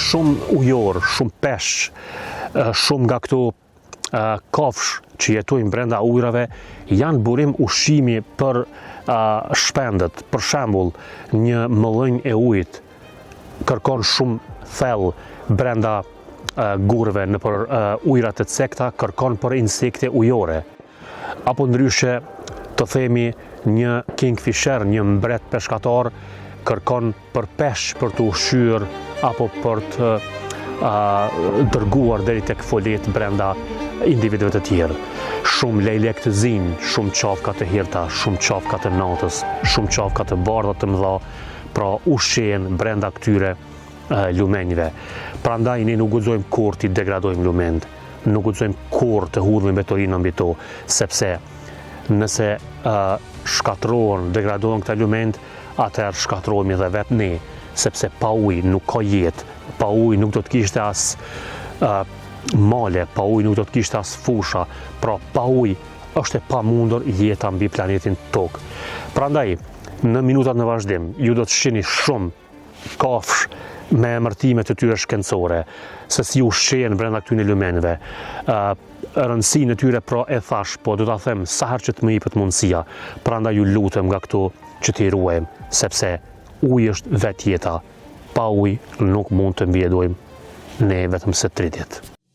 shumë ujor, shumë pesh, shumë nga këto kafsh që jetojnë brenda ujrave, janë burim ushqimi për shpendët. Për shembull, një mëllënj e ujit kërkon shumë thellë brenda gurëve në për ujrat e cekta, kërkon për insekte ujore. Apo ndryshe të themi një kingfisher, një mbret peshkatar, kërkon për pesh për të ushqyer apo për të dërguar deri tek folet brenda individëve të tjerë. Shumë lejlek të zinj, shumë qafka të hirta, shumë qafka të natës, shumë qafka të bardha të mëdha, pra ushqen brenda këtyre lumenjve. Prandaj ne nuk guxojmë kurrë të degradojmë lumenjt, nuk guxojmë kurrë të hudhim betonin mbi to, sepse nëse shkatrohen, degradohen këta lumenjt, atëherë shkatrohemi edhe vetë ne, sepse pa ujë nuk ka jetë, pa ujë nuk do të kishte as male, pa ujë nuk do të kishte as fusha, pra pa ujë është e pamundur jeta mbi planetin Tokë. Prandaj, në minutat në vazhdim, ju do të shihni shumë kafsh me emërtime të tyre shkencore, se si ushqen brenda këtyre lumenjve. Rëndësinë e tyre pra e thash, po do ta them sa herë që të më jepet mundësia. Prandaj ju lutem nga këto që t'i ruajmë, sepse uji është vetë jeta. Pa ujë nuk mund të mbijedojmë ne vetëm se 30.